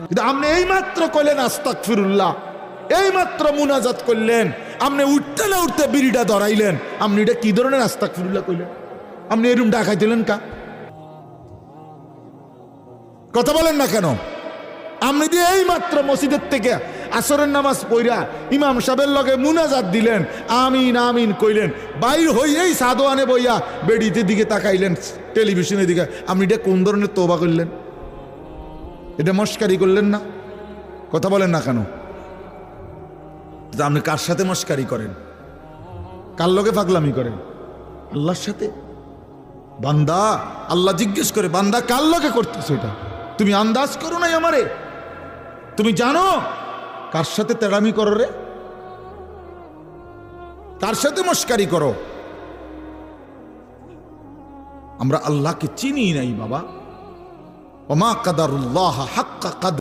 কিন্তু আপনি এই মাত্র কইলেন আস্তাগফিরুল্লাহ, এই মাত্র মুনাজাত করলেন, আপনি উঠতে না উঠতে বিড়িটা ধরাইলেন, আপনি এটা কি ধরনের আস্তাগফিরুল্লাহ কইলেন? আপনি এরকম ডাকাই দিলেন কা? কথা বলেন না কেন? আপনি দিয়ে এই মাত্র মসজিদের থেকে আসরের নামাজ পড়া ইমাম সাহেবের লগে মুনাজাত দিলেন, আমিন আমিন কইলেন, বাইর হইয়েই সাদোয়ানে বইয়া বেড়িতে দিকে তাকাইলেন, টেলিভিশনের দিকে, আপনি এটা কোন ধরনের তওবা করলেন? এটা মস্কারি করলেন না? কথা বলেন না কেন? আপনি কার সাথে মস্কারি করেন? কার লগে পাগলামি করেন? আল্লাহর সাথে। বান্দা, আল্লাহ জিজ্ঞেস করে, বান্দা কার লগে করতেছ এটা? তুমি আন্দাজ করো নাই আমারে? তুমি জানো কার সাথে তেড়ামি করো রে? কার সাথে মস্কারি করো? আমরা আল্লাহকে চিনি নাই বাবা। ওমা কাদারুল্লাহ হাক্কা কাদর।